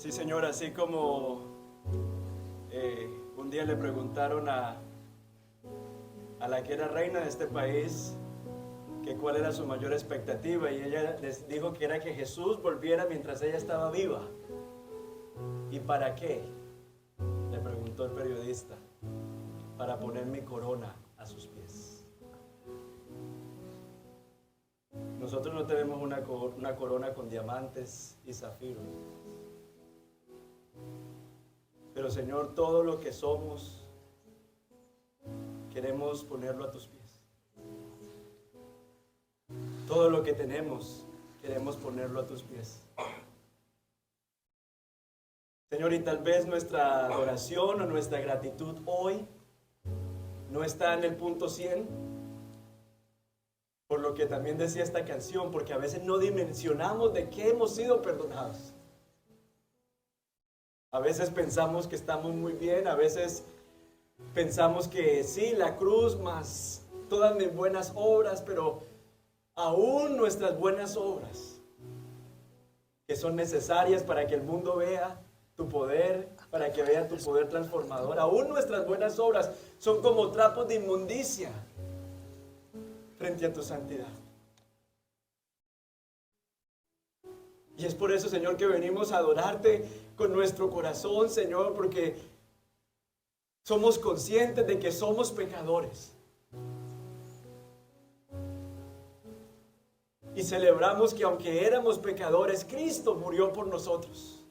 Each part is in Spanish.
Sí, Señor, así como un día le preguntaron a la que era reina de este país que cuál era su mayor expectativa, y ella les dijo que era que Jesús volviera mientras ella estaba viva. ¿Y para qué?, le preguntó el periodista. Para poner mi corona a sus pies. Nosotros no tenemos una corona con diamantes y zafiros, pero Señor, todo lo que somos queremos ponerlo a tus pies. Todo lo que tenemos queremos ponerlo a tus pies, Señor. Y tal vez nuestra adoración o nuestra gratitud hoy no está en el punto 100, por lo que también decía esta canción, porque a veces no dimensionamos de qué hemos sido perdonados. A veces pensamos que estamos muy bien, a veces pensamos que sí, la cruz más todas mis buenas obras, pero aún nuestras buenas obras, que son necesarias para que el mundo vea tu poder, para que vea tu poder transformador, aún nuestras buenas obras son como trapos de inmundicia frente a tu santidad. Y es por eso, Señor, que venimos a adorarte con nuestro corazón, Señor, porque somos conscientes de que somos pecadores. Y celebramos que aunque éramos pecadores, Cristo murió por nosotros.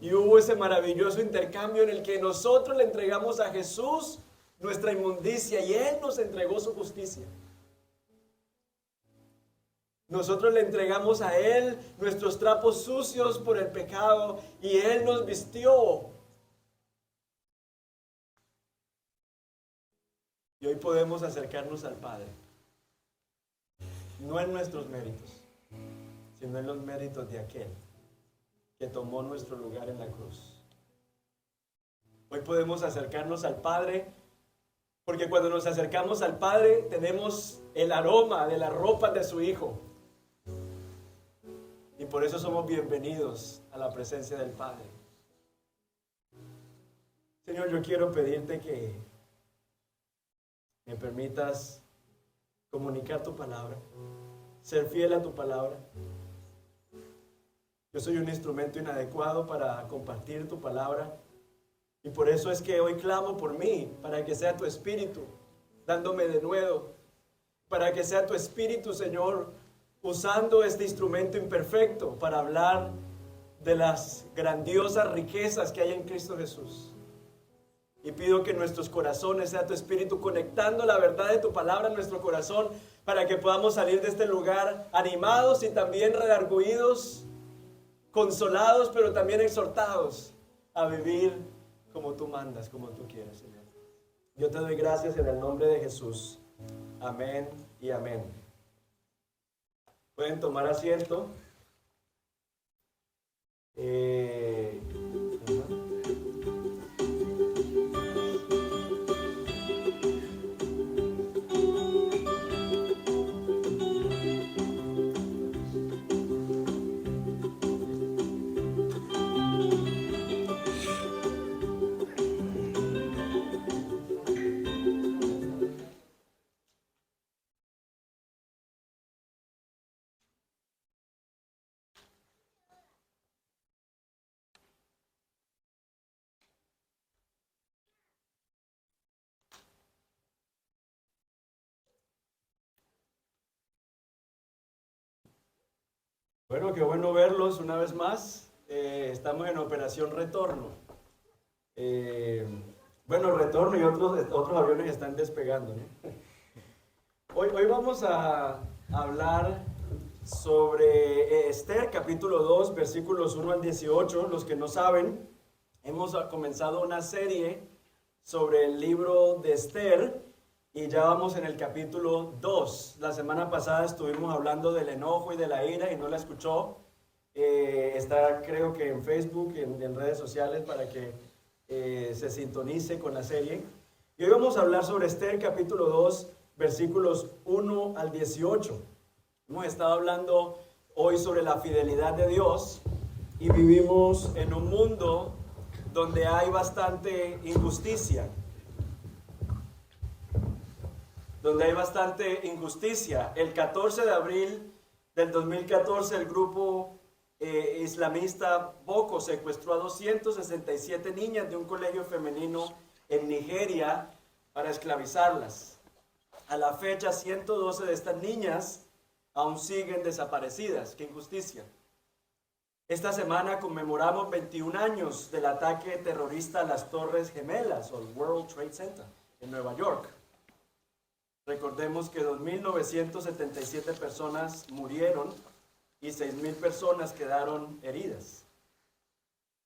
Y hubo ese maravilloso intercambio en el que nosotros le entregamos a Jesús nuestra inmundicia y Él nos entregó su justicia. Nosotros le entregamos a Él nuestros trapos sucios por el pecado y Él nos vistió. Y hoy podemos acercarnos al Padre, no en nuestros méritos, sino en los méritos de aquel que tomó nuestro lugar en la cruz. Hoy podemos acercarnos al Padre, porque cuando nos acercamos al Padre tenemos el aroma de la ropa de su Hijo. Y por eso somos bienvenidos a la presencia del Padre. Señor, yo quiero pedirte que me permitas comunicar tu palabra, ser fiel a tu palabra. Yo soy un instrumento inadecuado para compartir tu palabra, y por eso es que hoy clamo por mí, para que sea tu Espíritu dándome de nuevo, para que sea tu Espíritu, Señor, usando este instrumento imperfecto para hablar de las grandiosas riquezas que hay en Cristo Jesús. Y pido que en nuestros corazones sea tu Espíritu conectando la verdad de tu palabra en nuestro corazón, para que podamos salir de este lugar animados y también redargüidos, consolados, pero también exhortados a vivir como tú mandas, como tú quieres, Señor. Yo te doy gracias en el nombre de Jesús. Amén y amén. Pueden tomar asiento. Bueno, qué bueno verlos una vez más. Estamos en Operación Retorno. Retorno y otros aviones están despegando, ¿no? Hoy vamos a hablar sobre Esther, capítulo 2, versículos 1 al 18. Los que no saben, hemos comenzado una serie sobre el libro de Esther. Y ya vamos en el capítulo 2. La semana pasada estuvimos hablando del enojo y de la ira y no la escuchó. Está creo que en Facebook, en redes sociales, para que se sintonice con la serie. Y hoy vamos a hablar sobre Esther capítulo 2, versículos 1 al 18. Hemos estado hablando hoy sobre la fidelidad de Dios. Y vivimos en un mundo donde hay bastante injusticia. Donde hay bastante injusticia. El 14 de abril del 2014, el grupo islamista Boko secuestró a 267 niñas de un colegio femenino en Nigeria para esclavizarlas. A la fecha, 112 de estas niñas aún siguen desaparecidas. ¡Qué injusticia! Esta semana conmemoramos 21 años del ataque terrorista a las Torres Gemelas, o el World Trade Center, en Nueva York. Recordemos que 2.977 personas murieron y 6.000 personas quedaron heridas.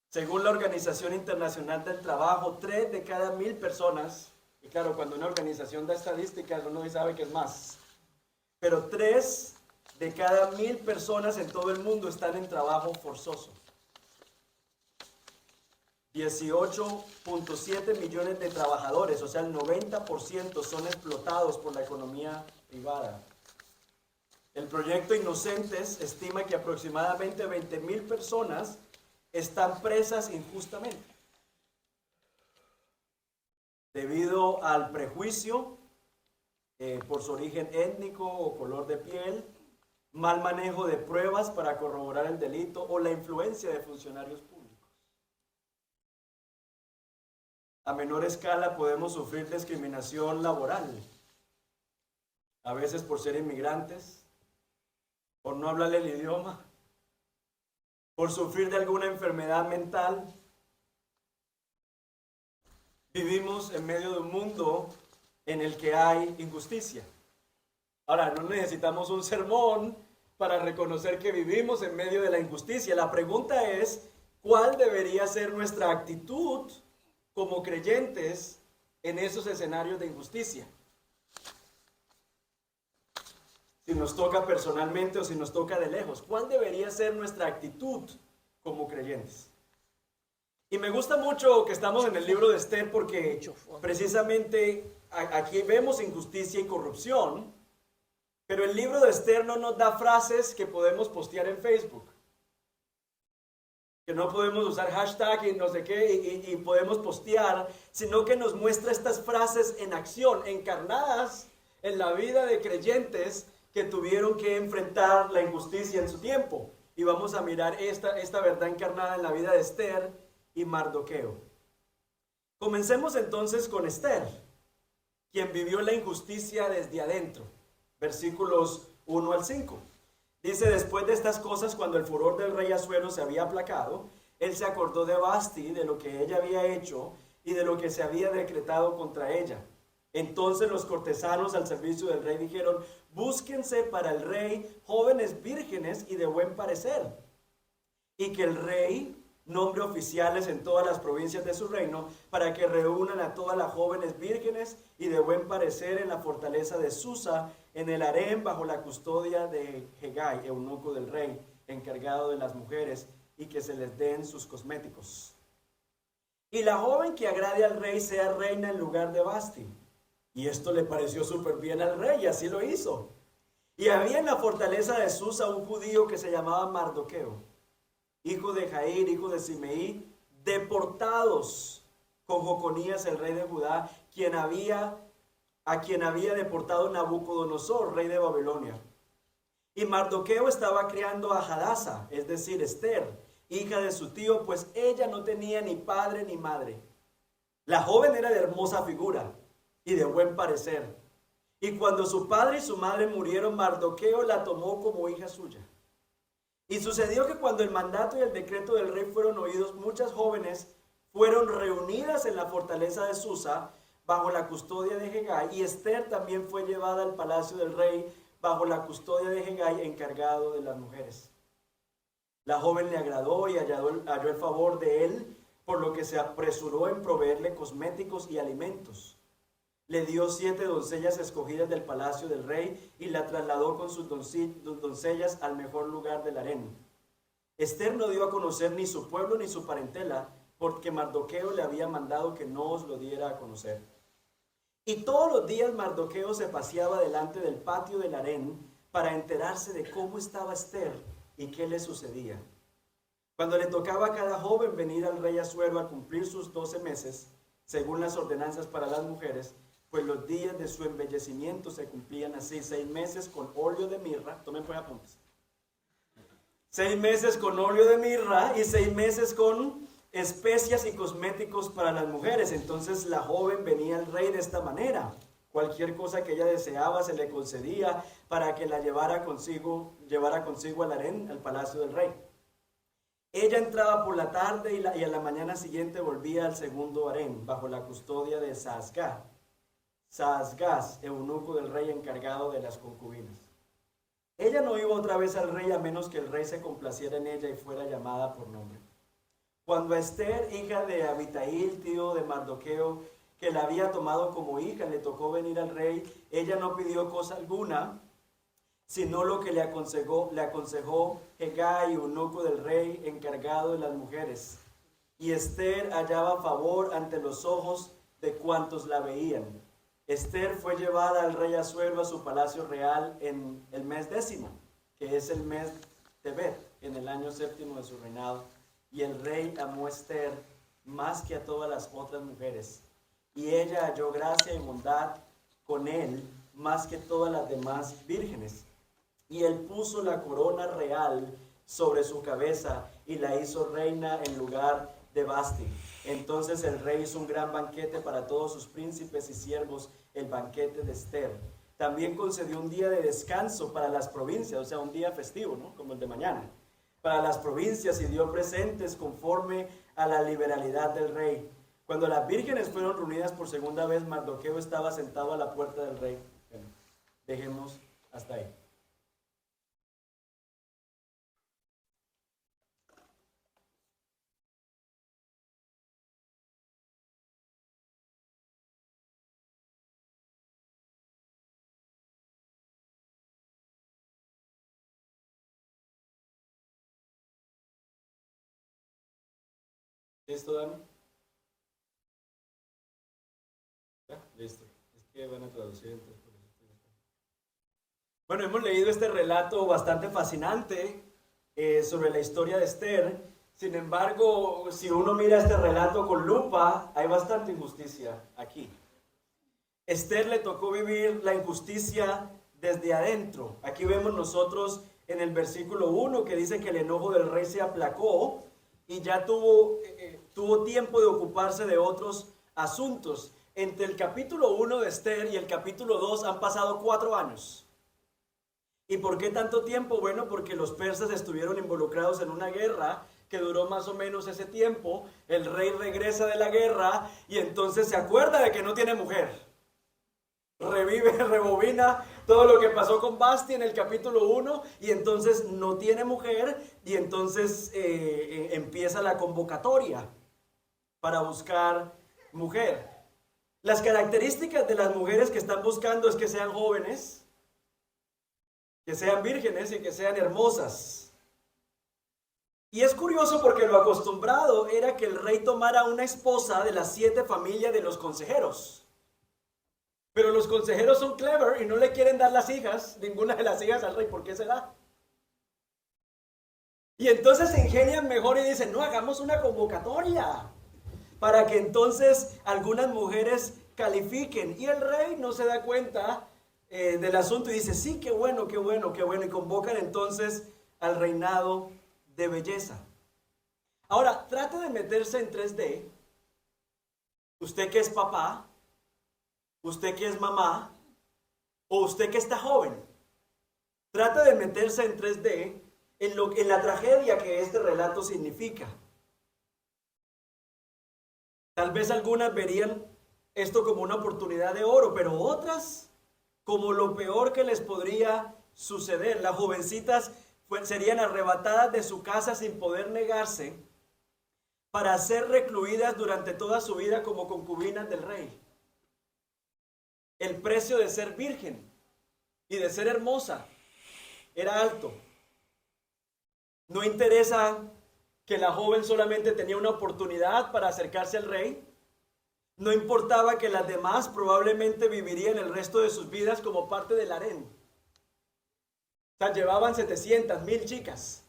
Según la Organización Internacional del Trabajo, 3 de cada 1.000 personas, y claro, cuando una organización da estadísticas uno sabe que es más, pero 3 de cada 1.000 personas en todo el mundo están en trabajo forzoso. 18.7 millones de trabajadores, o sea el 90% son explotados por la economía privada. El proyecto Inocentes estima que aproximadamente 20.000 personas están presas injustamente debido al prejuicio por su origen étnico o color de piel, mal manejo de pruebas para corroborar el delito o la influencia de funcionarios públicos. A menor escala podemos sufrir discriminación laboral, a veces por ser inmigrantes, por no hablar el idioma, por sufrir de alguna enfermedad mental. Vivimos en medio de un mundo en el que hay injusticia. Ahora, no necesitamos un sermón para reconocer que vivimos en medio de la injusticia. La pregunta es, ¿cuál debería ser nuestra actitud como creyentes en esos escenarios de injusticia? Si nos toca personalmente o si nos toca de lejos, ¿cuál debería ser nuestra actitud como creyentes? Y me gusta mucho que estamos en el libro de Esther porque precisamente aquí vemos injusticia y corrupción, pero el libro de Esther no nos da frases que podemos postear en Facebook, que no podemos usar hashtag y no sé qué y podemos postear, sino que nos muestra estas frases en acción, encarnadas en la vida de creyentes que tuvieron que enfrentar la injusticia en su tiempo. Y vamos a mirar esta verdad encarnada en la vida de Esther y Mardoqueo. Comencemos entonces con Esther, quien vivió la injusticia desde adentro. Versículos 1 al 5. Dice, después de estas cosas, cuando el furor del rey Asuero se había aplacado, él se acordó de Vasti, de lo que ella había hecho y de lo que se había decretado contra ella. Entonces los cortesanos al servicio del rey dijeron, búsquense para el rey jóvenes vírgenes y de buen parecer, y que el rey nombre oficiales en todas las provincias de su reino, para que reúnan a todas las jóvenes vírgenes y de buen parecer en la fortaleza de Susa, en el harén, bajo la custodia de Hegai, eunuco del rey, encargado de las mujeres, y que se les den sus cosméticos. Y la joven que agrade al rey sea reina en lugar de Vasti. Y esto le pareció súper bien al rey, y así lo hizo. Y había en la fortaleza de Susa un judío que se llamaba Mardoqueo, hijo de Jair, hijo de Simeí, deportados con Joconías, el rey de Judá, a quien había deportado Nabucodonosor, rey de Babilonia. Y Mardoqueo estaba criando a Hadasa, es decir, Esther, hija de su tío, pues ella no tenía ni padre ni madre. La joven era de hermosa figura y de buen parecer. Y cuando su padre y su madre murieron, Mardoqueo la tomó como hija suya. Y sucedió que cuando el mandato y el decreto del rey fueron oídos, muchas jóvenes fueron reunidas en la fortaleza de Susa bajo la custodia de Hegai, y Esther también fue llevada al palacio del rey bajo la custodia de Hegai, encargado de las mujeres. La joven le agradó y halló el favor de él, por lo que se apresuró en proveerle cosméticos y alimentos. Le dio 7 doncellas escogidas del palacio del rey y la trasladó con sus doncellas al mejor lugar del harén. Esther no dio a conocer ni su pueblo ni su parentela, porque Mardoqueo le había mandado que no os lo diera a conocer. Y todos los días Mardoqueo se paseaba delante del patio del harén para enterarse de cómo estaba Esther y qué le sucedía. Cuando le tocaba a cada joven venir al rey Asuero a cumplir sus 12 meses, según las ordenanzas para las mujeres, pues los días de su embellecimiento se cumplían así: 6 meses con óleo de mirra, tomen pues apuntes, 6 meses con óleo de mirra y 6 meses con especias y cosméticos para las mujeres. Entonces la joven venía al rey de esta manera: cualquier cosa que ella deseaba se le concedía para que la llevara consigo al harén, al palacio del rey. Ella entraba por la tarde y a la mañana siguiente volvía al segundo harén, bajo la custodia de Saasgás, eunuco del rey encargado de las concubinas. Ella no iba otra vez al rey a menos que el rey se complaciera en ella y fuera llamada por nombre. Cuando a Esther, hija de Abitail, tío de Mardoqueo, que la había tomado como hija, le tocó venir al rey, ella no pidió cosa alguna, sino lo que le aconsejó Hegai, eunuco del rey, encargado de las mujeres. Y Esther hallaba favor ante los ojos de cuantos la veían. Esther fue llevada al rey Asuero a su palacio real en el mes 10, que es el mes Tebet, en el año 7 de su reinado. Y el rey amó a Esther más que a todas las otras mujeres, y ella halló gracia y bondad con él más que todas las demás vírgenes. Y él puso la corona real sobre su cabeza y la hizo reina en lugar de Vasti. Entonces el rey hizo un gran banquete para todos sus príncipes y siervos, el banquete de Esther. También concedió un día de descanso para las provincias, o sea, un día festivo, ¿no? Como el de mañana, para las provincias, y dio presentes conforme a la liberalidad del rey. Cuando las vírgenes fueron reunidas por segunda vez, Mardoqueo estaba sentado a la puerta del rey. Bueno, dejemos hasta ahí. ¿Listo, Dani? ¿Ya? Listo. Es que van a traducir entonces. Bueno, hemos leído este relato bastante fascinante sobre la historia de Esther. Sin embargo, si uno mira este relato con lupa, hay bastante injusticia aquí. Esther le tocó vivir la injusticia desde adentro. Aquí vemos nosotros en el versículo 1 que dice que el enojo del rey se aplacó y ya tuvo tiempo de ocuparse de otros asuntos. Entre el capítulo 1 de Esther y el capítulo 2 han pasado 4 años. ¿Y por qué tanto tiempo? Bueno, porque los persas estuvieron involucrados en una guerra que duró más o menos ese tiempo. El rey regresa de la guerra y entonces se acuerda de que no tiene mujer. Rebobina todo lo que pasó con Vasti en el capítulo 1 y entonces no tiene mujer y entonces empieza la convocatoria para buscar mujer. Las características de las mujeres que están buscando es que sean jóvenes, que sean vírgenes y que sean hermosas. Y es curioso porque lo acostumbrado era que el rey tomara una esposa de las 7 familias de los consejeros. Pero los consejeros son clever y no le quieren dar las hijas, ninguna de las hijas al rey. ¿Por qué será? Y entonces se ingenian mejor y dicen, no, hagamos una convocatoria para que entonces algunas mujeres califiquen. Y el rey no se da cuenta del asunto y dice, sí, qué bueno, qué bueno, qué bueno. Y convocan entonces al reinado de belleza. Ahora, trate de meterse en 3D. Usted que es papá, usted que es mamá, o usted que está joven. Trate de meterse en 3D en la tragedia que este relato significa. Tal vez algunas verían esto como una oportunidad de oro, pero otras como lo peor que les podría suceder. Las jovencitas serían arrebatadas de su casa sin poder negarse para ser recluidas durante toda su vida como concubinas del rey. El precio de ser virgen y de ser hermosa era alto. No interesa que la joven solamente tenía una oportunidad para acercarse al rey. No importaba que las demás probablemente vivirían el resto de sus vidas como parte del harén. O sea, llevaban 700, 1000 chicas.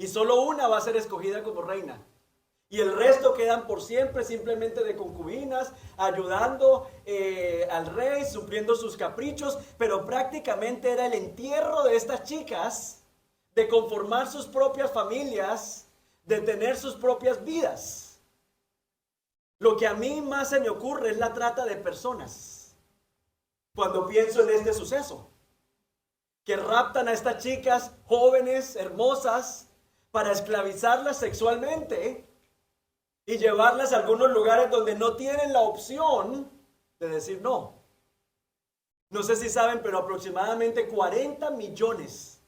Y solo una va a ser escogida como reina. Y el resto quedan por siempre simplemente de concubinas, ayudando al rey, supliendo sus caprichos, pero prácticamente era el entierro de estas chicas, de conformar sus propias familias, de tener sus propias vidas. Lo que a mí más se me ocurre es la trata de personas, cuando pienso en este suceso, que raptan a estas chicas jóvenes, hermosas, para esclavizarlas sexualmente y llevarlas a algunos lugares donde no tienen la opción de decir no. No sé si saben, pero aproximadamente 40 millones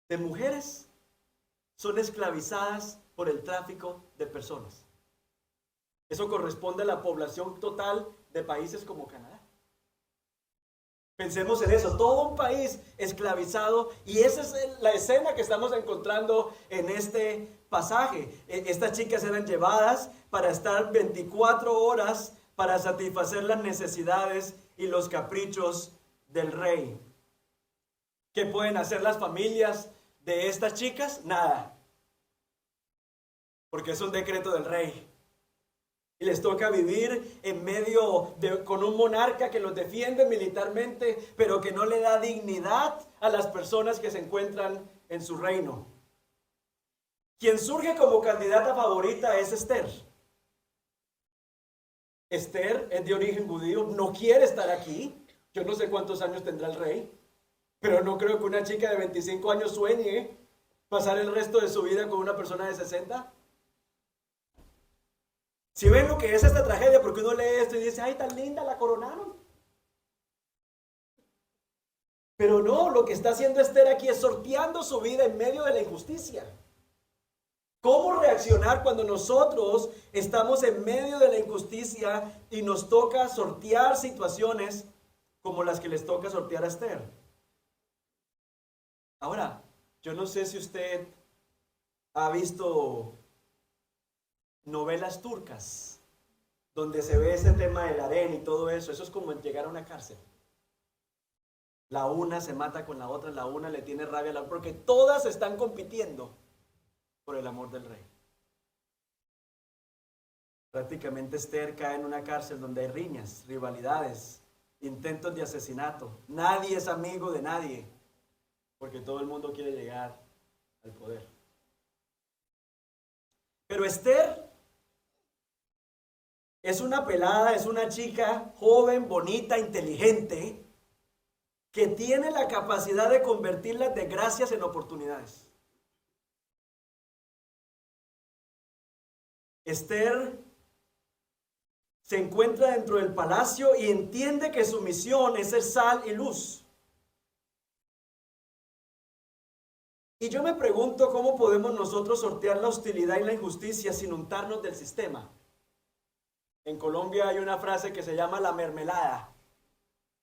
de mujeres son esclavizadas por el tráfico de personas. Eso corresponde a la población total de países como Canadá. Pensemos en eso, todo un país esclavizado, y esa es la escena que estamos encontrando en este pasaje. Estas chicas eran llevadas para estar 24 horas para satisfacer las necesidades y los caprichos del rey. ¿Qué pueden hacer las familias de estas chicas? Nada, porque es un decreto del rey. Y les toca vivir en medio con un monarca que los defiende militarmente, pero que no le da dignidad a las personas que se encuentran en su reino. Quien surge como candidata favorita es Esther. Esther es de origen judío, no quiere estar aquí. Yo no sé cuántos años tendrá el rey, pero no creo que una chica de 25 años sueñe pasar el resto de su vida con una persona de 60. Si ven lo que es esta tragedia, porque uno lee esto y dice, ay, tan linda, la coronaron. Pero no, lo que está haciendo Esther aquí es sorteando su vida en medio de la injusticia. ¿Cómo reaccionar cuando nosotros estamos en medio de la injusticia y nos toca sortear situaciones como las que les toca sortear a Esther? Ahora, yo no sé si usted ha visto novelas turcas donde se ve ese tema del harén y todo eso. Eso es como llegar a una cárcel. La una se mata con la otra, la una le tiene rabia a la otra, porque todas están compitiendo por el amor del rey. Prácticamente Esther cae en una cárcel donde hay riñas, rivalidades, intentos de asesinato. Nadie es amigo de nadie, porque todo el mundo quiere llegar al poder. Pero Esther es una pelada, es una chica joven, bonita, inteligente, que tiene la capacidad de convertir las desgracias en oportunidades. Esther se encuentra dentro del palacio y entiende que su misión es ser sal y luz. Y yo me pregunto cómo podemos nosotros sortear la hostilidad y la injusticia sin untarnos del sistema. En Colombia hay una frase que se llama la mermelada,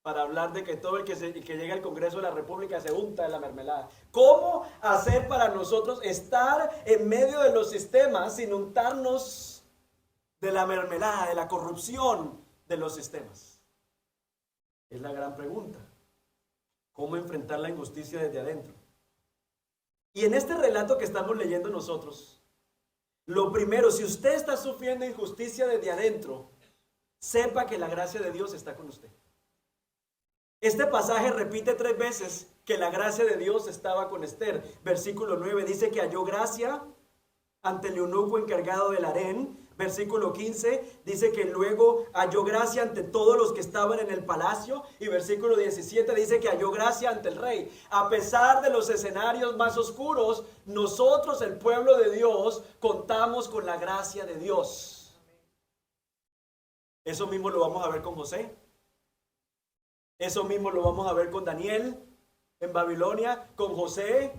para hablar de que todo el que llega al Congreso de la República se unta de la mermelada. ¿Cómo hacer para nosotros estar en medio de los sistemas sin untarnos de la mermelada, de la corrupción de los sistemas? Es la gran pregunta. ¿Cómo enfrentar la injusticia desde adentro? Y en este relato que estamos leyendo nosotros, lo primero, si usted está sufriendo injusticia desde adentro, sepa que la gracia de Dios está con usted. Este pasaje repite 3 veces que la gracia de Dios estaba con Esther. Versículo 9 dice que halló gracia ante el eunuco encargado del harén. Versículo 15 dice que luego halló gracia ante todos los que estaban en el palacio. Y versículo 17 dice que halló gracia ante el rey. A pesar de los escenarios más oscuros, nosotros, el pueblo de Dios, contamos con la gracia de Dios. Eso mismo lo vamos a ver con José. Eso mismo lo vamos a ver con Daniel en Babilonia, con José.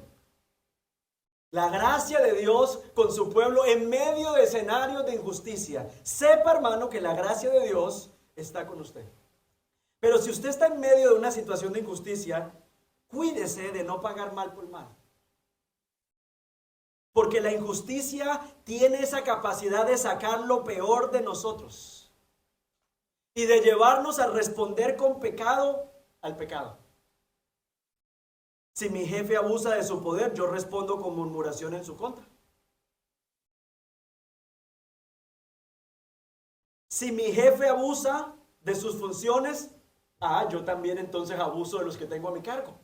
La gracia de Dios con su pueblo en medio de escenarios de injusticia. Sepa, hermano, que la gracia de Dios está con usted. Pero si usted está en medio de una situación de injusticia, cuídese de no pagar mal por mal. Porque la injusticia tiene esa capacidad de sacar lo peor de nosotros y de llevarnos a responder con pecado al pecado. Si mi jefe abusa de su poder, yo respondo con murmuración en su contra. Si mi jefe abusa de sus funciones, yo también entonces abuso de los que tengo a mi cargo.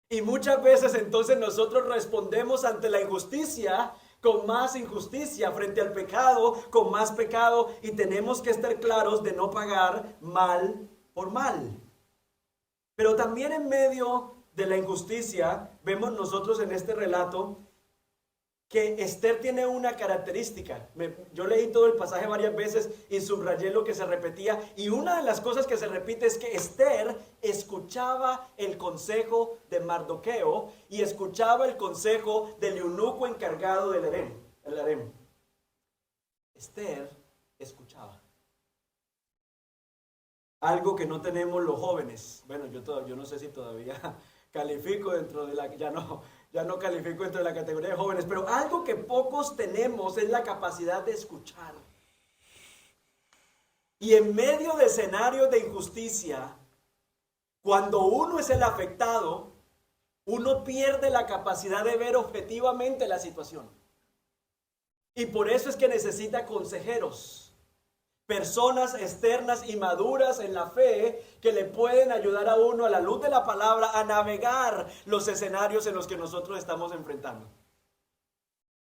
Y muchas veces entonces nosotros respondemos ante la injusticia con más injusticia, frente al pecado con más pecado, y tenemos que estar claros de no pagar mal por mal. Pero también en medio de la injusticia, vemos nosotros en este relato que Esther tiene una característica. Yo leí todo el pasaje varias veces y subrayé lo que se repetía. Y una de las cosas que se repite es que Esther escuchaba el consejo de Mardoqueo y escuchaba el consejo del eunuco encargado del harem. Esther escuchaba. Algo que no tenemos los jóvenes. Bueno, yo no sé si todavía califico dentro de la... Ya no califico dentro de la categoría de jóvenes, pero algo que pocos tenemos es la capacidad de escuchar. Y en medio de escenarios de injusticia, cuando uno es el afectado, uno pierde la capacidad de ver objetivamente la situación. Y por eso es que necesita consejeros. Personas externas y maduras en la fe que le pueden ayudar a uno a la luz de la palabra a navegar los escenarios en los que nosotros estamos enfrentando.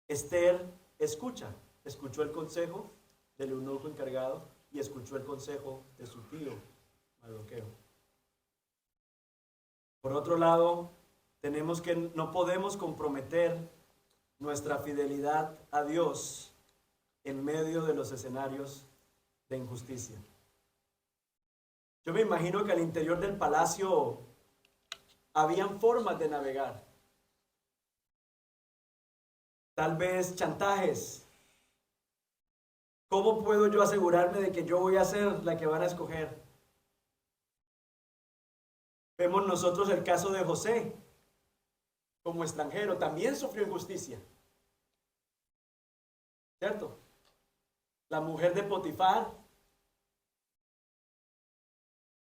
Esther escuchó el consejo del eunuco encargado y escuchó el consejo de su tío Mardoqueo. Por otro lado, no podemos comprometer nuestra fidelidad a Dios en medio de los escenarios de injusticia. Yo me imagino que al interior del palacio habían formas de navegar. Tal vez chantajes. ¿Cómo puedo yo asegurarme de que yo voy a ser la que van a escoger? Vemos nosotros el caso de José. Como extranjero, también sufrió injusticia. ¿Cierto? La mujer de Potifar,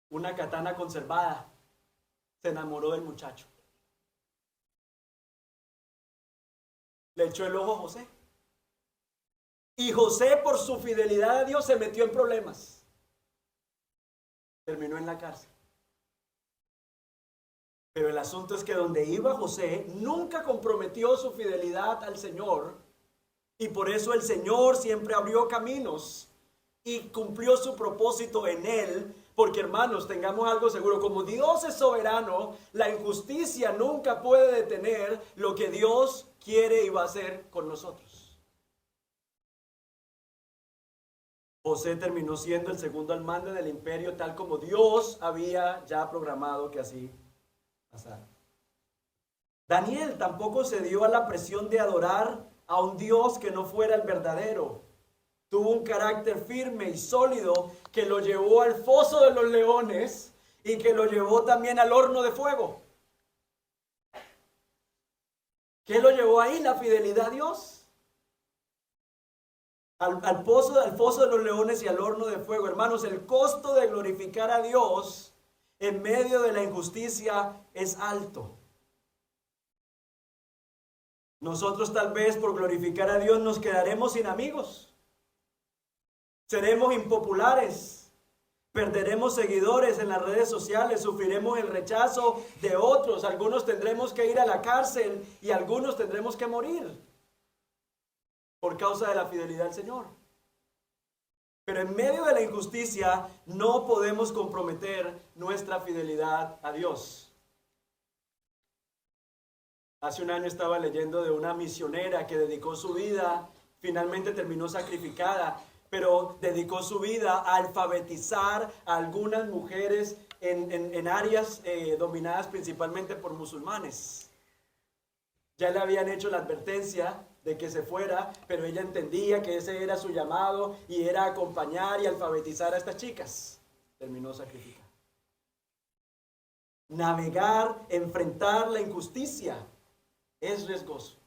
una katana conservada, se enamoró del muchacho. Le echó el ojo a José. Y José, por su fidelidad a Dios, se metió en problemas. Terminó en la cárcel. Pero el asunto es que donde iba José, nunca comprometió su fidelidad al Señor. Y por eso el Señor siempre abrió caminos y cumplió su propósito en él. Porque, hermanos, tengamos algo seguro. Como Dios es soberano, la injusticia nunca puede detener lo que Dios quiere y va a hacer con nosotros. José terminó siendo el segundo al mando del imperio, tal como Dios había ya programado que así pasara. Daniel tampoco cedió a la presión de adorar a un Dios que no fuera el verdadero. Tuvo un carácter firme y sólido que lo llevó al foso de los leones y que lo llevó también al horno de fuego. ¿Qué lo llevó ahí? La fidelidad a Dios. Al foso de los leones y al horno de fuego. Hermanos, el costo de glorificar a Dios en medio de la injusticia es alto. Nosotros tal vez por glorificar a Dios nos quedaremos sin amigos. Seremos impopulares, perderemos seguidores en las redes sociales, sufriremos el rechazo de otros, algunos tendremos que ir a la cárcel y algunos tendremos que morir por causa de la fidelidad al Señor. Pero en medio de la injusticia no podemos comprometer nuestra fidelidad a Dios. Hace un año estaba leyendo de una misionera que dedicó su vida, finalmente terminó sacrificada, pero dedicó su vida a alfabetizar a algunas mujeres en áreas dominadas principalmente por musulmanes. Ya le habían hecho la advertencia de que se fuera, pero ella entendía que ese era su llamado y era acompañar y alfabetizar a estas chicas. Terminó sacrificada. Navegar, enfrentar la injusticia es riesgoso,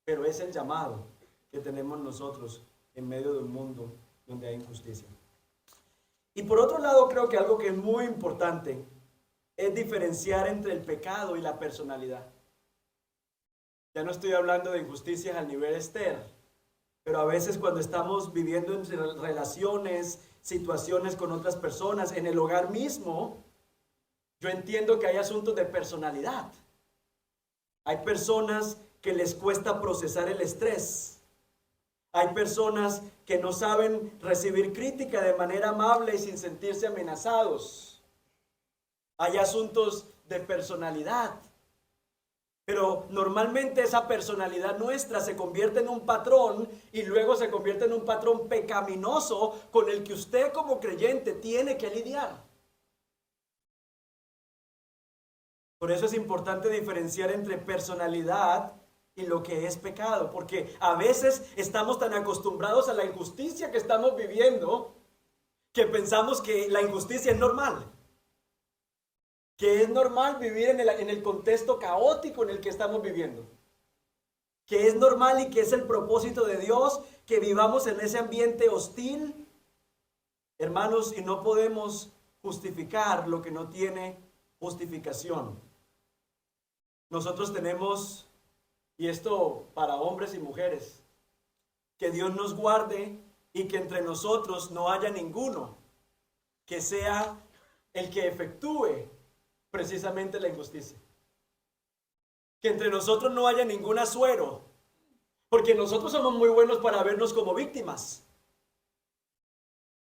pero es el llamado que tenemos nosotros en medio de un mundo donde hay injusticia. Y por otro lado, creo que algo que es muy importante es diferenciar entre el pecado y la personalidad. Ya no estoy hablando de injusticias al nivel Esther, pero a veces cuando estamos viviendo en relaciones, situaciones con otras personas, en el hogar mismo, yo entiendo que hay asuntos de personalidad. Hay personas que les cuesta procesar el estrés. Hay personas que no saben recibir crítica de manera amable y sin sentirse amenazados. Hay asuntos de personalidad. Pero normalmente esa personalidad nuestra se convierte en un patrón y luego se convierte en un patrón pecaminoso con el que usted como creyente tiene que lidiar. Por eso es importante diferenciar entre personalidad y lo que es pecado, porque a veces estamos tan acostumbrados a la injusticia que estamos viviendo que pensamos que la injusticia es normal. Que es normal vivir en el contexto caótico en el que estamos viviendo. Que es normal y que es el propósito de Dios que vivamos en ese ambiente hostil. Hermanos, y no podemos justificar lo que no tiene justificación. Nosotros tenemos, y esto para hombres y mujeres, que Dios nos guarde y que entre nosotros no haya ninguno que sea el que efectúe precisamente la injusticia. Que entre nosotros no haya ningún asuero, porque nosotros somos muy buenos para vernos como víctimas.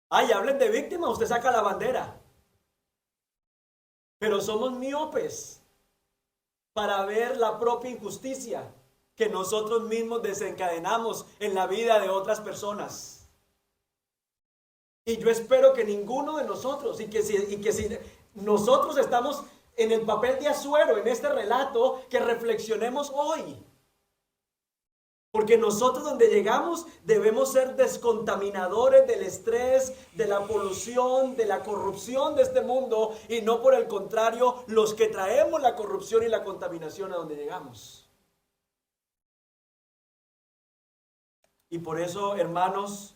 Ay, hablen de víctimas, usted saca la bandera. Pero somos miopes para ver la propia injusticia que nosotros mismos desencadenamos en la vida de otras personas. Y yo espero que ninguno de nosotros, y que si nosotros estamos en el papel de asuero en este relato, que reflexionemos hoy. Porque nosotros donde llegamos debemos ser descontaminadores del estrés, de la polución, de la corrupción de este mundo, y no por el contrario los que traemos la corrupción y la contaminación a donde llegamos. Y por eso, hermanos,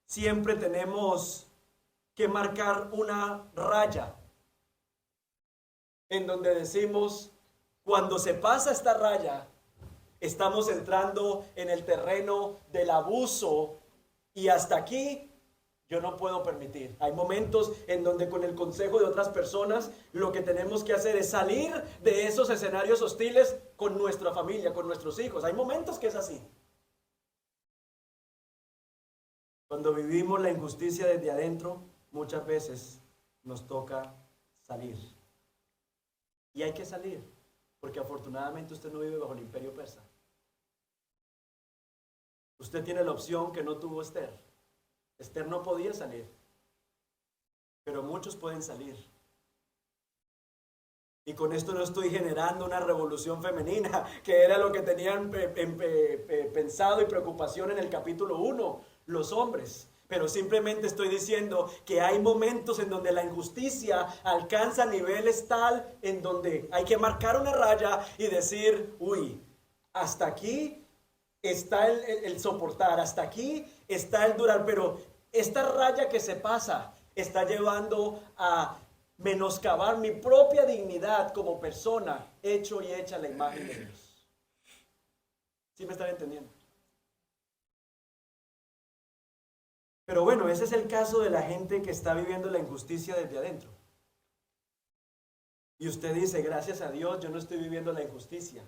siempre tenemos que marcar una raya en donde decimos, cuando se pasa esta raya, estamos entrando en el terreno del abuso y hasta aquí yo no puedo permitir. Hay momentos en donde con el consejo de otras personas lo que tenemos que hacer es salir de esos escenarios hostiles con nuestra familia, con nuestros hijos. Hay momentos que es así. Cuando vivimos la injusticia desde adentro, muchas veces nos toca salir. Y hay que salir, porque afortunadamente usted no vive bajo el imperio persa. Usted tiene la opción que no tuvo Esther. Esther no podía salir, pero muchos pueden salir. Y con esto no estoy generando una revolución femenina, que era lo que tenían pensado y preocupación en el capítulo 1, los hombres. Pero simplemente estoy diciendo que hay momentos en donde la injusticia alcanza niveles tal en donde hay que marcar una raya y decir, uy, hasta aquí está el soportar, hasta aquí está el durar, pero esta raya que se pasa está llevando a menoscabar mi propia dignidad como persona, hecho y hecha a la imagen de Dios. ¿Sí me están entendiendo? Pero bueno, ese es el caso de la gente que está viviendo la injusticia desde adentro. Y usted dice, gracias a Dios, yo no estoy viviendo la injusticia.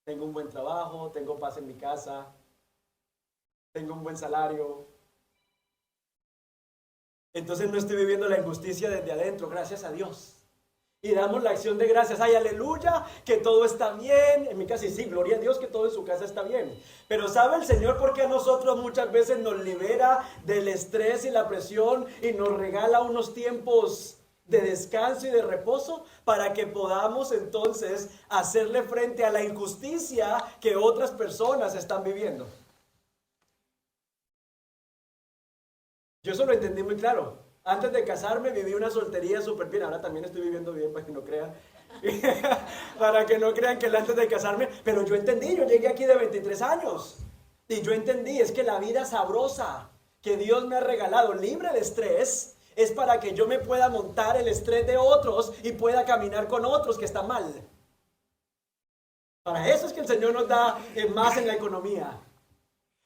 Tengo un buen trabajo, tengo paz en mi casa, tengo un buen salario. Entonces no estoy viviendo la injusticia desde adentro, gracias a Dios. Y damos la acción de gracias. Ay, aleluya, que todo está bien. En mi casa, y sí, gloria a Dios que todo en su casa está bien. Pero ¿sabe el Señor por qué a nosotros muchas veces nos libera del estrés y la presión y nos regala unos tiempos de descanso y de reposo? Para que podamos entonces hacerle frente a la injusticia que otras personas están viviendo. Yo eso lo entendí muy claro. Antes de casarme viví una soltería súper bien. Ahora también estoy viviendo bien para que no crean. Para que no crean que el antes de casarme. Pero yo entendí, yo llegué aquí de 23 años. Y yo entendí, es que la vida sabrosa que Dios me ha regalado, libre de estrés, es para que yo me pueda montar el estrés de otros y pueda caminar con otros que están mal. Para eso es que el Señor nos da más en la economía.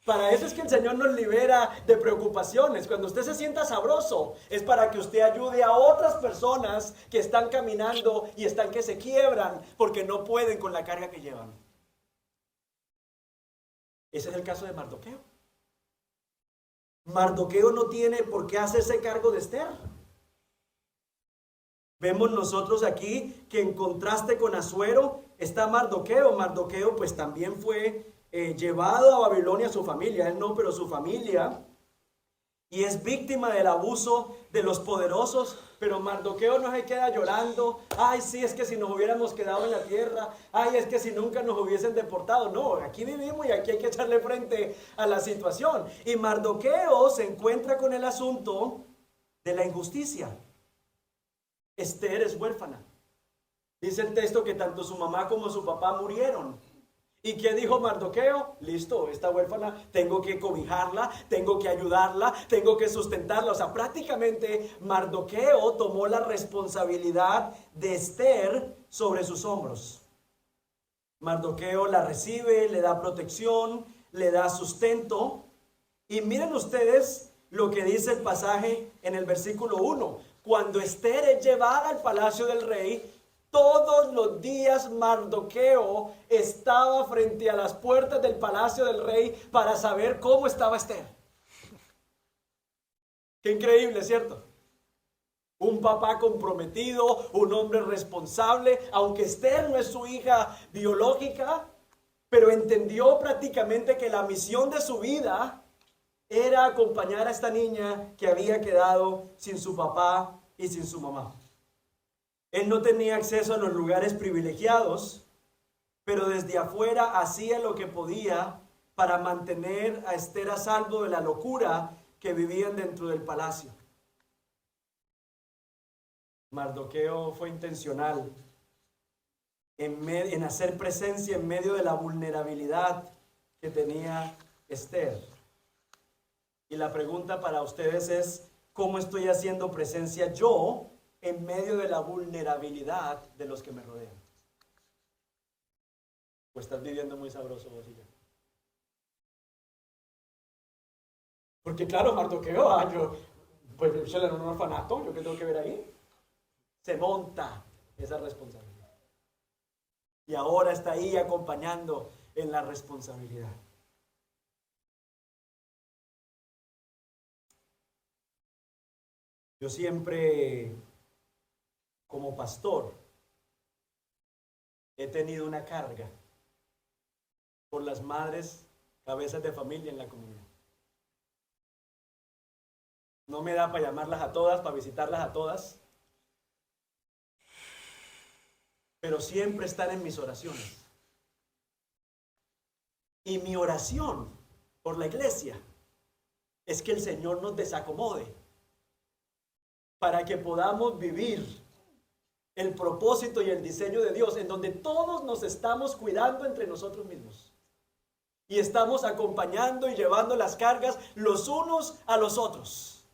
Para eso es que el Señor nos libera de preocupaciones. Cuando usted se sienta sabroso, es para que usted ayude a otras personas que están caminando y están que se quiebran porque no pueden con la carga que llevan. Ese es el caso de Mardoqueo. Mardoqueo no tiene por qué hacerse cargo de Esther. Vemos nosotros aquí que en contraste con Asuero está Mardoqueo. Mardoqueo pues también fue llevado a Babilonia su familia. Él no, pero su familia. Y es víctima del abuso de los poderosos. Pero Mardoqueo no se queda llorando. Ay, sí, es que si nos hubiéramos quedado en la tierra. Ay, es que si nunca nos hubiesen deportado. No, aquí vivimos y aquí hay que echarle frente a la situación. Y Mardoqueo se encuentra con el asunto de la injusticia. Esther es huérfana. Dice el texto que tanto su mamá como su papá murieron. ¿Y qué dijo Mardoqueo? Listo, esta huérfana tengo que cobijarla, tengo que ayudarla, tengo que sustentarla. O sea, prácticamente Mardoqueo tomó la responsabilidad de Esther sobre sus hombros. Mardoqueo la recibe, le da protección, le da sustento. Y miren ustedes lo que dice el pasaje en el versículo 1. Cuando Esther es llevada al palacio del rey, todos los días Mardoqueo estaba frente a las puertas del palacio del rey para saber cómo estaba Esther. Qué increíble, ¿cierto? Un papá comprometido, un hombre responsable, aunque Esther no es su hija biológica, pero entendió prácticamente que la misión de su vida era acompañar a esta niña que había quedado sin su papá y sin su mamá. Él no tenía acceso a los lugares privilegiados, pero desde afuera hacía lo que podía para mantener a Esther a salvo de la locura que vivían dentro del palacio. Mardoqueo fue intencional en hacer presencia en medio de la vulnerabilidad que tenía Esther. Y la pregunta para ustedes es, ¿cómo estoy haciendo presencia yo en medio de la vulnerabilidad de los que me rodean? ¿O estás viviendo muy sabroso vos y yo? Porque claro, Mardoqueo, pues en un orfanato, ¿yo qué tengo que ver ahí? Se monta esa responsabilidad. Y ahora está ahí acompañando en la responsabilidad. Yo siempre, como pastor, he tenido una carga por las madres, cabezas de familia en la comunidad. No me da para llamarlas a todas, para visitarlas a todas, pero siempre están en mis oraciones. Y mi oración por la iglesia es que el Señor nos desacomode para que podamos vivir el propósito y el diseño de Dios, en donde todos nos estamos cuidando entre nosotros mismos. Y estamos acompañando y llevando las cargas los unos a los otros.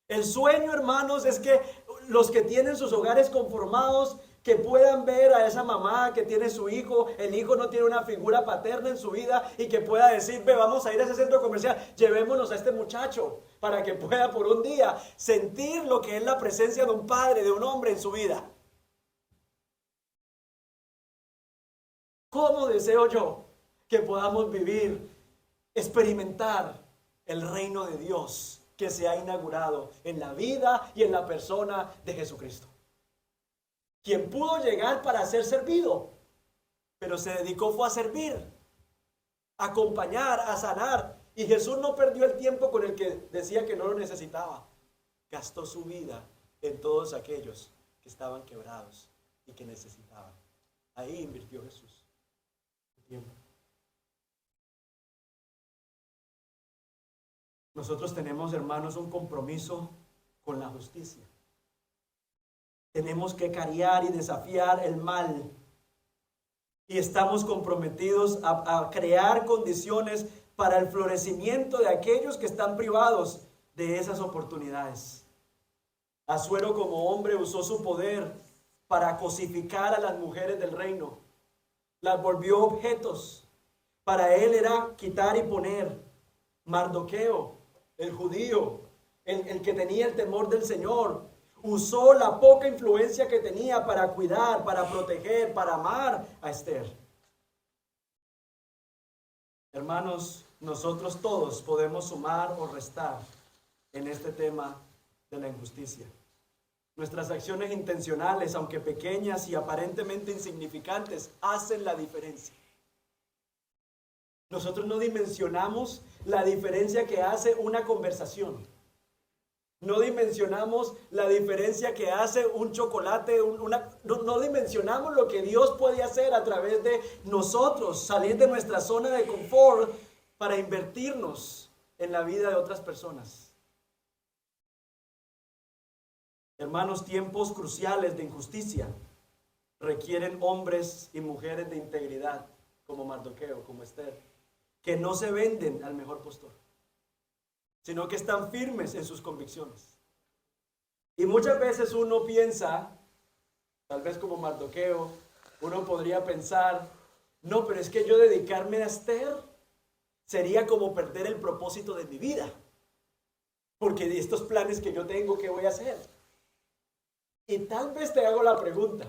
El sueño, hermanos, es que los que tienen sus hogares conformados, que puedan ver a esa mamá que tiene su hijo, el hijo no tiene una figura paterna en su vida, y que pueda decir, ve, vamos a ir a ese centro comercial, llevémonos a este muchacho, para que pueda por un día sentir lo que es la presencia de un padre, de un hombre en su vida. ¿Cómo deseo yo que podamos vivir, experimentar el reino de Dios que se ha inaugurado en la vida y en la persona de Jesucristo? Quien pudo llegar para ser servido, pero se dedicó fue a servir, a acompañar, a sanar. Y Jesús no perdió el tiempo con el que decía que no lo necesitaba. Gastó su vida en todos aquellos que estaban quebrados y que necesitaban. Ahí invirtió Jesús su tiempo. Nosotros tenemos, hermanos, un compromiso con la justicia. Tenemos que cariar y desafiar el mal. Y estamos comprometidos a crear condiciones para el florecimiento de aquellos que están privados de esas oportunidades. Asuero como hombre usó su poder para cosificar a las mujeres del reino. Las volvió objetos. Para él era quitar y poner. Mardoqueo, el judío, el que tenía el temor del Señor, usó la poca influencia que tenía para cuidar, para proteger, para amar a Esther. Hermanos, nosotros todos podemos sumar o restar en este tema de la injusticia. Nuestras acciones intencionales, aunque pequeñas y aparentemente insignificantes, hacen la diferencia. Nosotros no dimensionamos la diferencia que hace una conversación. No dimensionamos la diferencia que hace un chocolate, no dimensionamos lo que Dios puede hacer a través de nosotros, salir de nuestra zona de confort para invertirnos en la vida de otras personas. Hermanos, tiempos cruciales de injusticia requieren hombres y mujeres de integridad, como Mardoqueo, como Esther, que no se venden al mejor postor, sino que están firmes en sus convicciones. Y muchas veces uno piensa, tal vez como Mardoqueo, uno podría pensar, no, pero es que yo dedicarme a Esther sería como perder el propósito de mi vida, porque de estos planes que yo tengo, ¿qué voy a hacer? Y tal vez te hago la pregunta,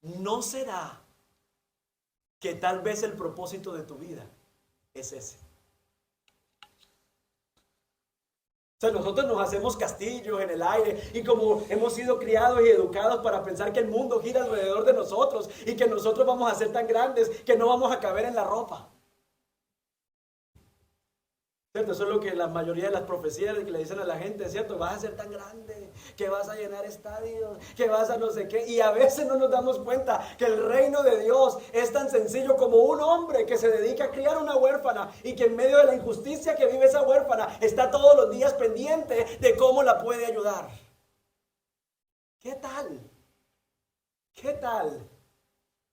¿no será que tal vez el propósito de tu vida es ese? O sea, nosotros nos hacemos castillos en el aire y como hemos sido criados y educados para pensar que el mundo gira alrededor de nosotros y que nosotros vamos a ser tan grandes que no vamos a caber en la ropa. ¿Cierto? Eso es lo que la mayoría de las profecías que le dicen a la gente, ¿cierto? Vas a ser tan grande, que vas a llenar estadios, que vas a no sé qué. Y a veces no nos damos cuenta que el reino de Dios es tan sencillo como un hombre que se dedica a criar una huérfana y que en medio de la injusticia que vive esa huérfana está todos los días pendiente de cómo la puede ayudar. ¿Qué tal? ¿Qué tal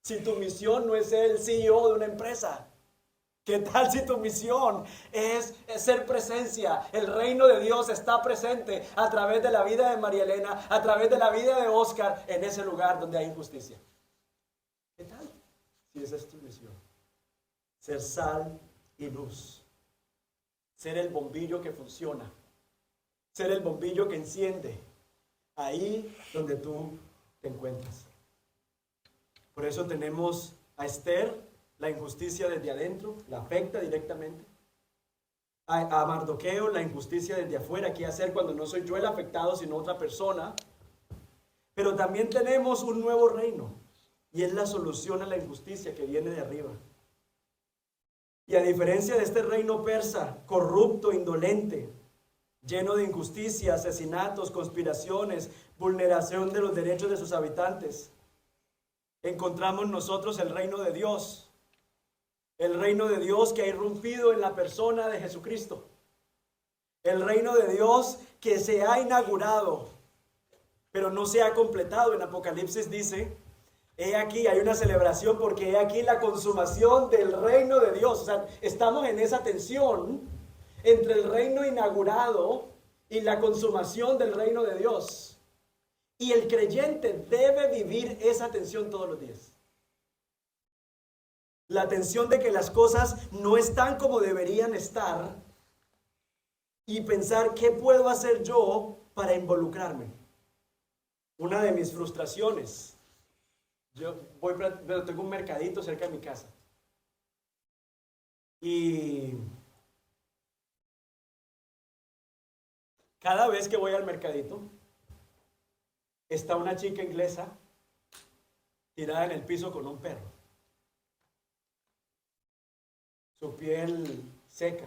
si tu misión no es ser el CEO de una empresa? ¿Qué tal si tu misión es ser presencia? El reino de Dios está presente a través de la vida de María Elena, a través de la vida de Oscar, en ese lugar donde hay injusticia. ¿Qué tal si esa es tu misión? Ser sal y luz. Ser el bombillo que funciona. Ser el bombillo que enciende ahí donde tú te encuentras. Por eso tenemos a Esther. La injusticia desde adentro la afecta directamente. A Mardoqueo, la injusticia desde afuera. ¿Qué hacer cuando no soy yo el afectado, sino otra persona? Pero también tenemos un nuevo reino. Y es la solución a la injusticia que viene de arriba. Y a diferencia de este reino persa, corrupto, indolente, lleno de injusticia, asesinatos, conspiraciones, vulneración de los derechos de sus habitantes, encontramos nosotros el reino de Dios. El reino de Dios que ha irrumpido en la persona de Jesucristo. El reino de Dios que se ha inaugurado, pero no se ha completado. En Apocalipsis dice, he aquí, hay una celebración porque he aquí la consumación del reino de Dios. O sea, estamos en esa tensión entre el reino inaugurado y la consumación del reino de Dios. Y el creyente debe vivir esa tensión todos los días. La tensión de que las cosas no están como deberían estar y pensar qué puedo hacer yo para involucrarme. Una de mis frustraciones, tengo un mercadito cerca de mi casa y cada vez que voy al mercadito está una chica inglesa tirada en el piso con un perro. Su piel seca,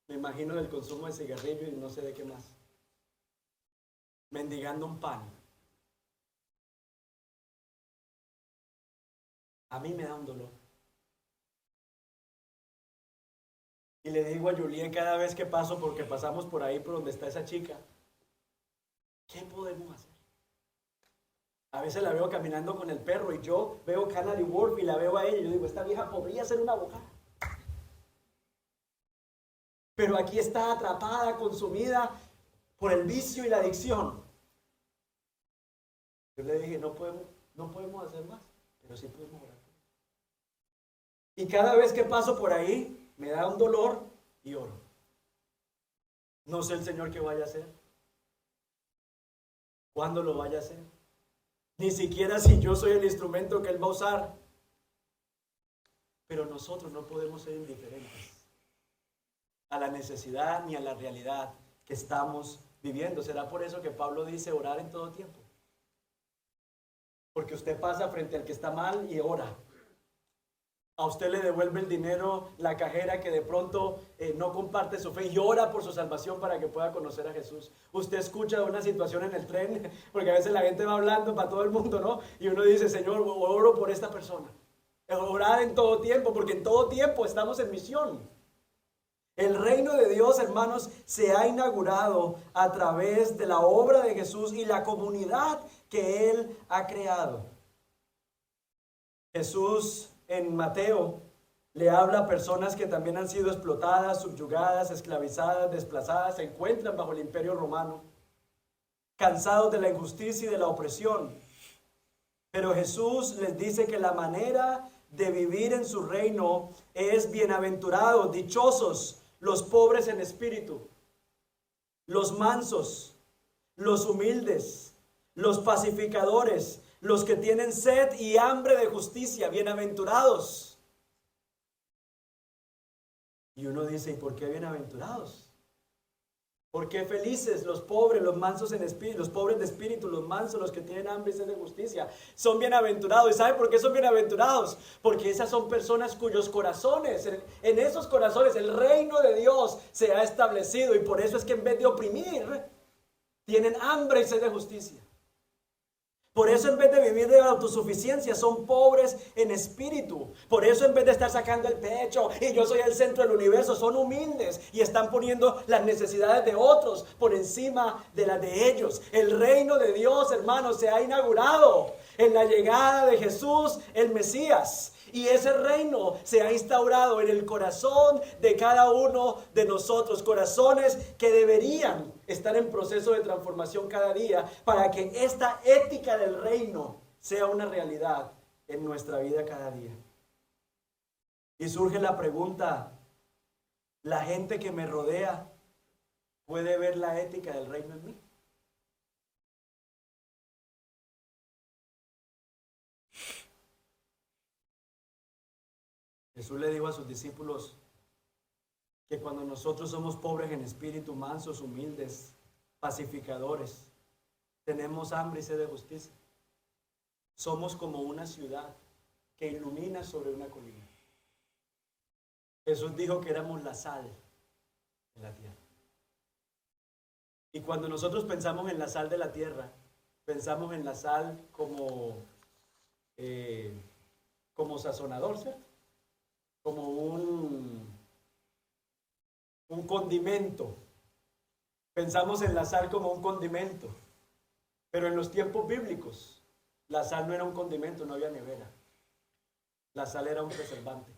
me imagino del consumo de cigarrillo y no sé de qué más. Mendigando un pan. A mí me da un dolor. Y le digo a Julián cada vez que paso, porque pasamos por ahí por donde está esa chica, ¿qué podemos hacer? A veces la veo caminando con el perro y yo veo Canary Wharf y la veo a ella y yo digo, esta vieja podría ser una abogada. Pero aquí está atrapada, consumida por el vicio y la adicción. Yo le dije, no podemos hacer más, pero sí podemos orar. Y cada vez que paso por ahí, me da un dolor y oro. No sé el Señor qué vaya a hacer, cuándo lo vaya a hacer, ni siquiera si yo soy el instrumento que Él va a usar. Pero nosotros no podemos ser indiferentes a la necesidad ni a la realidad que estamos viviendo. ¿Será por eso que Pablo dice orar en todo tiempo? Porque usted pasa frente al que está mal y ora. A usted le devuelve el dinero la cajera que de pronto no comparte su fe y ora por su salvación para que pueda conocer a Jesús. Usted escucha una situación en el tren, porque a veces la gente va hablando para todo el mundo, ¿no? Y uno dice, Señor, oro por esta persona. Orar en todo tiempo, porque en todo tiempo estamos en misión. El reino de Dios, hermanos, se ha inaugurado a través de la obra de Jesús y la comunidad que Él ha creado. Jesús en Mateo le habla a personas que también han sido explotadas, subyugadas, esclavizadas, desplazadas, se encuentran bajo el imperio romano, cansados de la injusticia y de la opresión. Pero Jesús les dice que la manera de vivir en su reino es bienaventurados, dichosos, los pobres en espíritu, los mansos, los humildes, los pacificadores, los que tienen sed y hambre de justicia, bienaventurados. Y uno dice, ¿y por qué bienaventurados? ¿Por qué felices los pobres, los mansos en espíritu, los pobres de espíritu, los mansos, los que tienen hambre y sed de justicia? Son bienaventurados. ¿Y sabe por qué son bienaventurados? Porque esas son personas cuyos corazones, en esos corazones el reino de Dios se ha establecido, y por eso es que en vez de oprimir, tienen hambre y sed de justicia. Por eso en vez de vivir de autosuficiencia son pobres en espíritu. Por eso en vez de estar sacando el pecho y yo soy el centro del universo, son humildes y están poniendo las necesidades de otros por encima de las de ellos. El reino de Dios, hermanos, se ha inaugurado en la llegada de Jesús, el Mesías. Y ese reino se ha instaurado en el corazón de cada uno de nosotros. Corazones que deberían estar en proceso de transformación cada día para que esta ética del reino sea una realidad en nuestra vida cada día. Y surge la pregunta, ¿la gente que me rodea puede ver la ética del reino en mí? Jesús le dijo a sus discípulos que cuando nosotros somos pobres en espíritu, mansos, humildes, pacificadores, tenemos hambre y sed de justicia, somos como una ciudad que ilumina sobre una colina. Jesús dijo que éramos la sal de la tierra. Y cuando nosotros pensamos en la sal de la tierra, pensamos en la sal como sazonador, ¿cierto? Como un condimento. Pensamos en la sal como un condimento. Pero en los tiempos bíblicos, la sal no era un condimento, no había nevera. La sal era un preservante.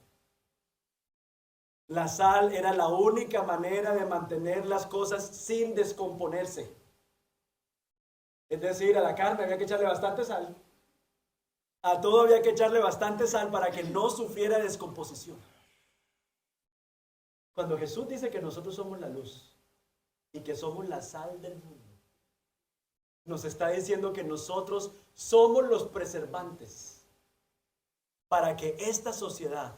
La sal era la única manera de mantener las cosas sin descomponerse. Es decir, a la carne había que echarle bastante sal. A todo había que echarle bastante sal para que no sufriera descomposición. Cuando Jesús dice que nosotros somos la luz y que somos la sal del mundo, nos está diciendo que nosotros somos los preservantes para que esta sociedad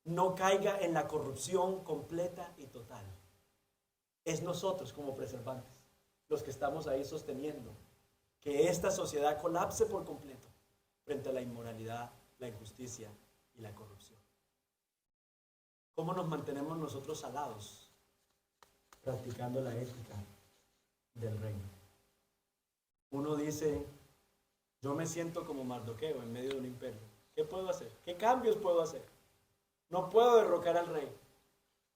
no caiga en la corrupción completa y total. Es nosotros como preservantes los que estamos ahí sosteniendo que esta sociedad colapse por completo frente a la inmoralidad, la injusticia y la corrupción. ¿Cómo nos mantenemos nosotros salados? Practicando la ética del reino. Uno dice, yo me siento como Mardoqueo en medio de un imperio. ¿Qué puedo hacer? ¿Qué cambios puedo hacer? No puedo derrocar al rey.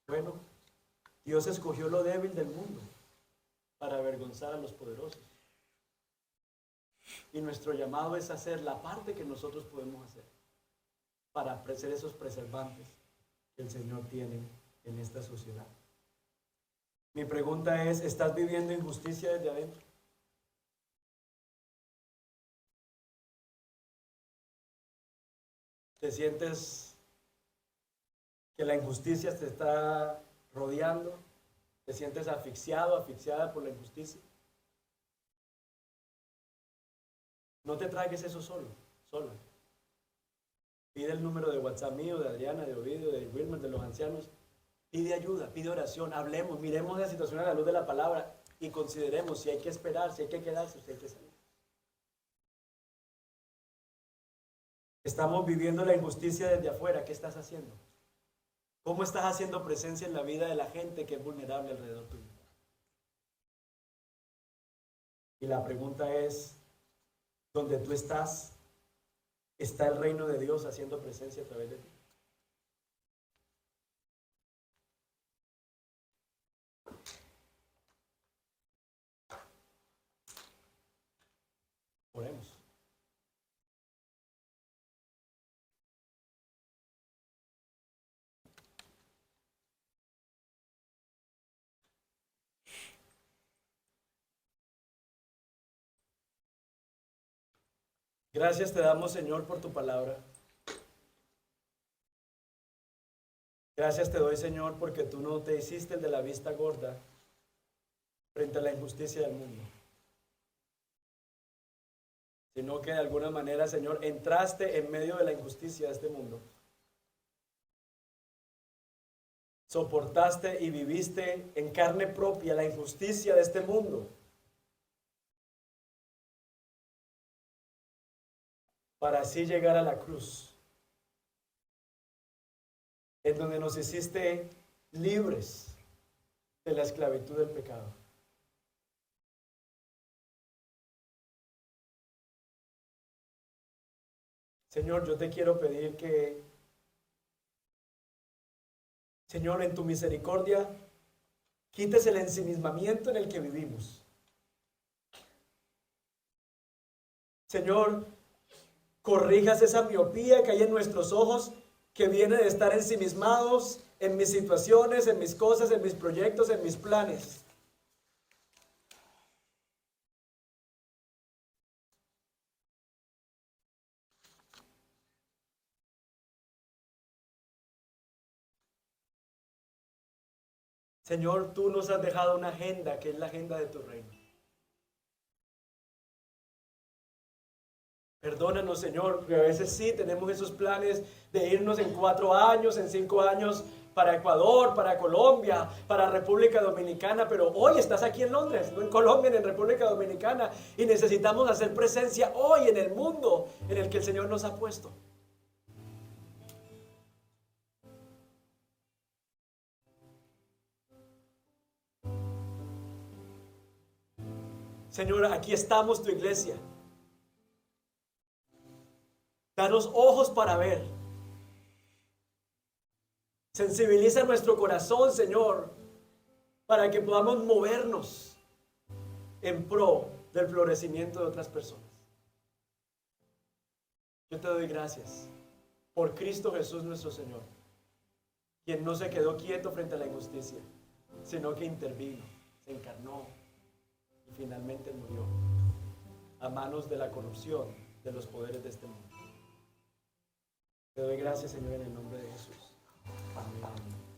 Bueno, Dios escogió lo débil del mundo para avergonzar a los poderosos. Y nuestro llamado es hacer la parte que nosotros podemos hacer para ser esos preservantes que el Señor tiene en esta sociedad. Mi pregunta es, ¿estás viviendo injusticia desde adentro? ¿Te sientes que la injusticia te está rodeando? ¿Te sientes asfixiado, asfixiada por la injusticia? No te tragues eso solo, sola. Pide el número de WhatsApp mío, de Adriana, de Ovidio, de Wilmer, de los ancianos. Pide ayuda, pide oración, hablemos, miremos la situación a la luz de la palabra y consideremos si hay que esperar, si hay que quedarse, si hay que salir. Estamos viviendo la injusticia desde afuera. ¿Qué estás haciendo? ¿Cómo estás haciendo presencia en la vida de la gente que es vulnerable alrededor tuyo? Y la pregunta es, ¿dónde tú estás? ¿Está el reino de Dios haciendo presencia a través de ti? Oremos. Gracias te damos, Señor, por tu palabra. Gracias te doy, Señor, porque tú no te hiciste el de la vista gorda frente a la injusticia del mundo, sino que de alguna manera, Señor, entraste en medio de la injusticia de este mundo. Soportaste y viviste en carne propia la injusticia de este mundo, para así llegar a la cruz, en donde nos hiciste libres de la esclavitud del pecado. Señor, yo te quiero pedir que, Señor, en tu misericordia, quites el ensimismamiento en el que vivimos. Señor, corrijas esa miopía que hay en nuestros ojos, que viene de estar ensimismados en mis situaciones, en mis cosas, en mis proyectos, en mis planes. Señor, tú nos has dejado una agenda que es la agenda de tu reino. Perdónanos, Señor, porque a veces sí tenemos esos planes de irnos en 4 años, en 5 años para Ecuador, para Colombia, para República Dominicana, pero hoy estás aquí en Londres, no en Colombia, ni en República Dominicana, y necesitamos hacer presencia hoy en el mundo en el que el Señor nos ha puesto. Señor, aquí estamos, tu iglesia. Danos ojos para ver. Sensibiliza nuestro corazón, Señor, para que podamos movernos en pro del florecimiento de otras personas. Yo te doy gracias por Cristo Jesús nuestro Señor, quien no se quedó quieto frente a la injusticia, sino que intervino, se encarnó y finalmente murió a manos de la corrupción de los poderes de este mundo. Te doy gracias, Señor, en el nombre de Jesús. Amén.